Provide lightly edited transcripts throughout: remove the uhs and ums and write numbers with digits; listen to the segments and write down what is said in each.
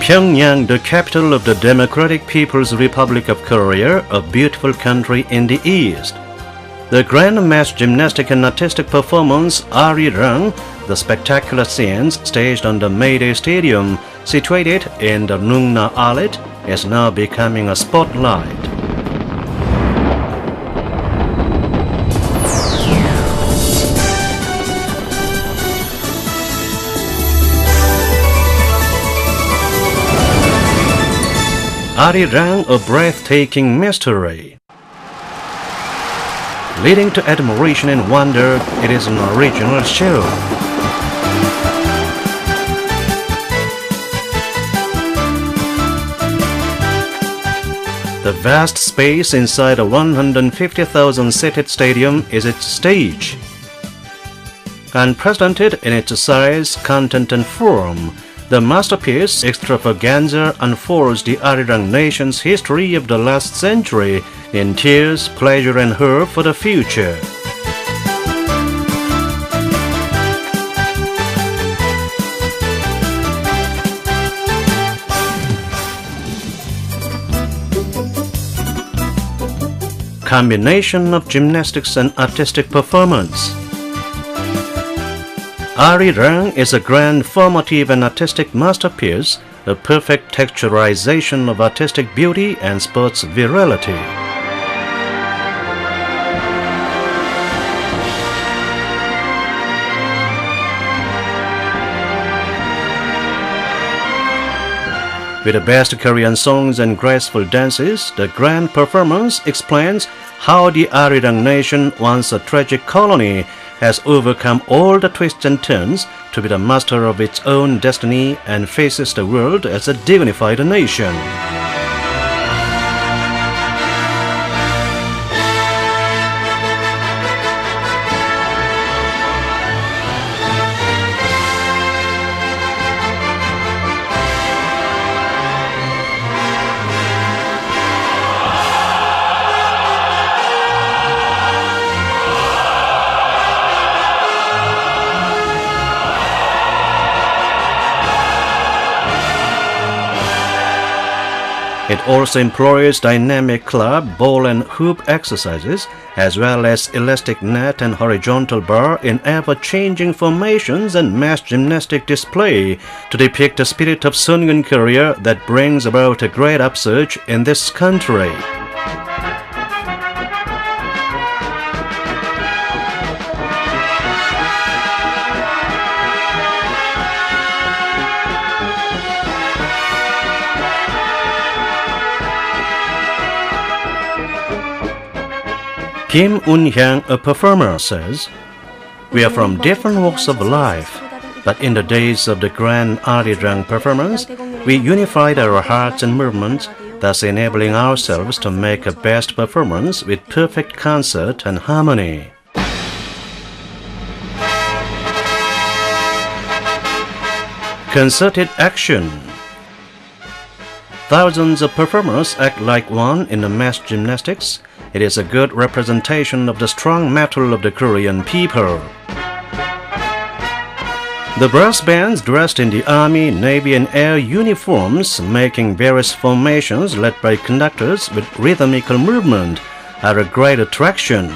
Pyongyang, the capital of the Democratic People's Republic of Korea, a beautiful country in the east. The grand mass gymnastic and artistic performance Arirang, the spectacular scenes staged on the Mayday Stadium, situated in the Nungna Alit, is now becoming a spotlight. Arirang, a breathtaking mystery. Leading to admiration and wonder, it is an original show. The vast space inside a 150,000-seated stadium is its stage. Unprecedented in its size, content and form, the masterpiece extravaganza unfolds the Arirang nation's history of the last century in tears, pleasure and hope for the future. Combination of gymnastics and artistic performance. Arirang is a grand formative and artistic masterpiece, a perfect texturization of artistic beauty and sports virility. With the best Korean songs and graceful dances, the grand performance explains how the Arirang nation, once a tragic colony, has overcome all the twists and turns to be the master of its own destiny and faces the world as a dignified nation. It also employs dynamic club, ball and hoop exercises, as well as elastic net and horizontal bar in ever-changing formations and mass gymnastic display to depict the spirit of Sungun Korea that brings about a great upsurge in this country. Kim Un-hyang, a performer, says, "We are from different walks of life, but in the days of the grand Arirang performance, we unified our hearts and movements, thus enabling ourselves to make a best performance with perfect concert and harmony." Concerted action. Thousands of performers act like one in the mass gymnastics. It is a good representation of the strong mettle of the Korean people. The brass bands dressed in the Army, Navy and Air uniforms, making various formations led by conductors with rhythmical movement, are a great attraction.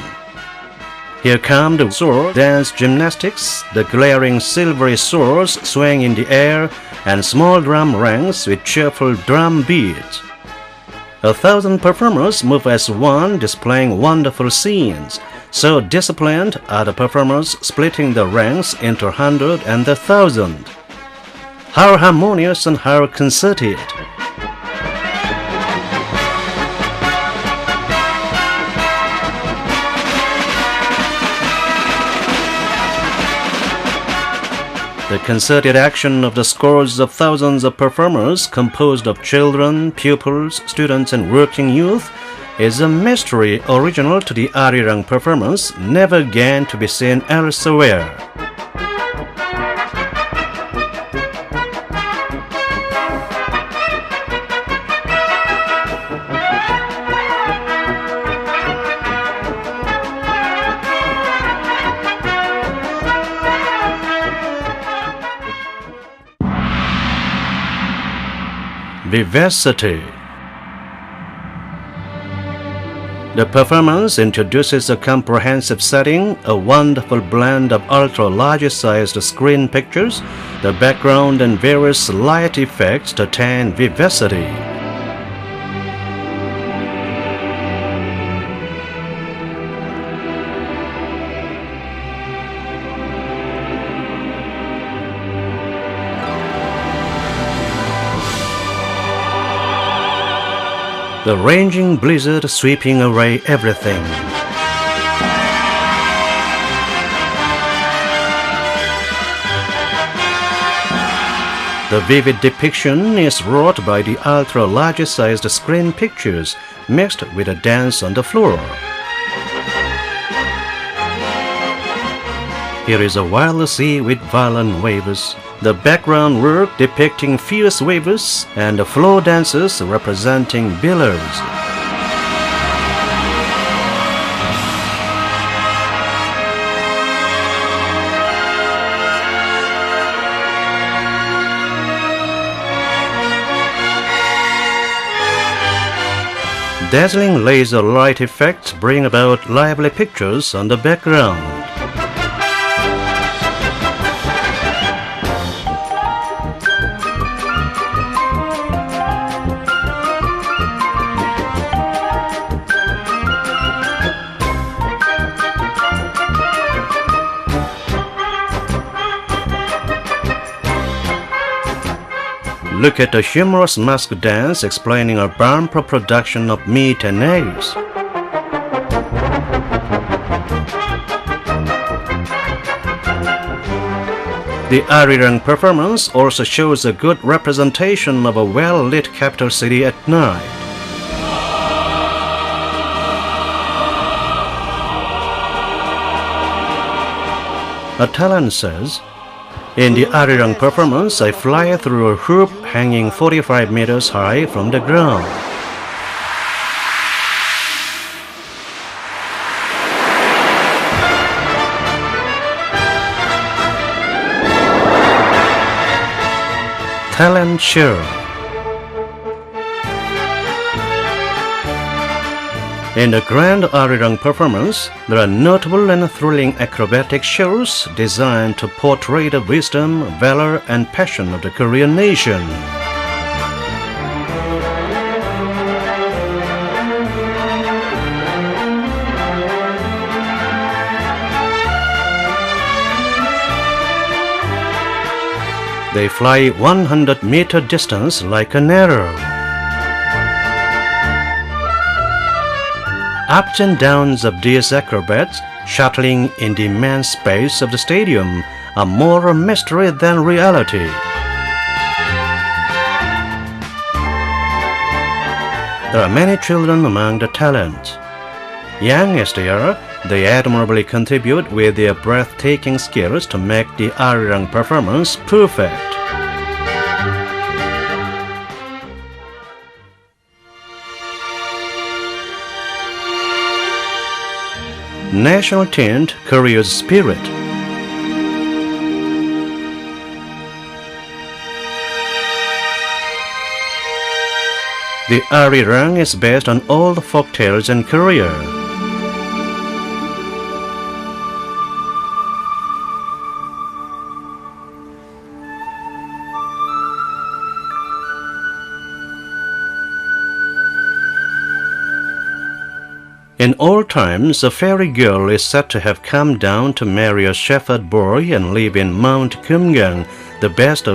Here come the sword dance gymnastics, the glaring silvery swords swaying in the air, and small drum ranks with cheerful drum beats. 1,000 performers move as one, displaying wonderful scenes. So disciplined are the performers, splitting the ranks into 100 and the 1,000. How harmonious and how concerted! The concerted action of the scores of thousands of performers composed of children, pupils, students and working youth is a mystery original to the Arirang performance, never again to be seen elsewhere. vivacity. The performance introduces a comprehensive setting, a wonderful blend of ultra-large-sized screen pictures, the background and various light effects to attain vivacity. The raging blizzard sweeping away everything. The vivid depiction is wrought by the ultra-large-sized screen pictures mixed with a dance on the floor. Here is a wild sea with violent waves. The background work depicting fierce waves and the floor dances representing billows. Dazzling laser light effects bring about lively pictures on the background. Look at the humorous mask dance explaining a bumper production of meat and eggs. The Arirang performance also shows a good representation of a well-lit capital city at night. A talent says, "In the Arirang performance, I fly through a hoop hanging 45 meters high from the ground." Talent show. In the grand Arirang performance, there are notable and thrilling acrobatic shows designed to portray the wisdom, valor, and passion of the Korean nation. They fly 100-meter distance like an arrow. Ups and downs of these acrobats, shuttling in the immense space of the stadium, are more a mystery than reality. There are many children among the talents. Young as they are, they admirably contribute with their breathtaking skills to make the Arirang performance perfect. National tint, Korea's spirit. The Arirang is based on old folk tales in Korea. In old times, a fairy girl is said to have come down to marry a shepherd boy and live in Mount Kumgang, the best of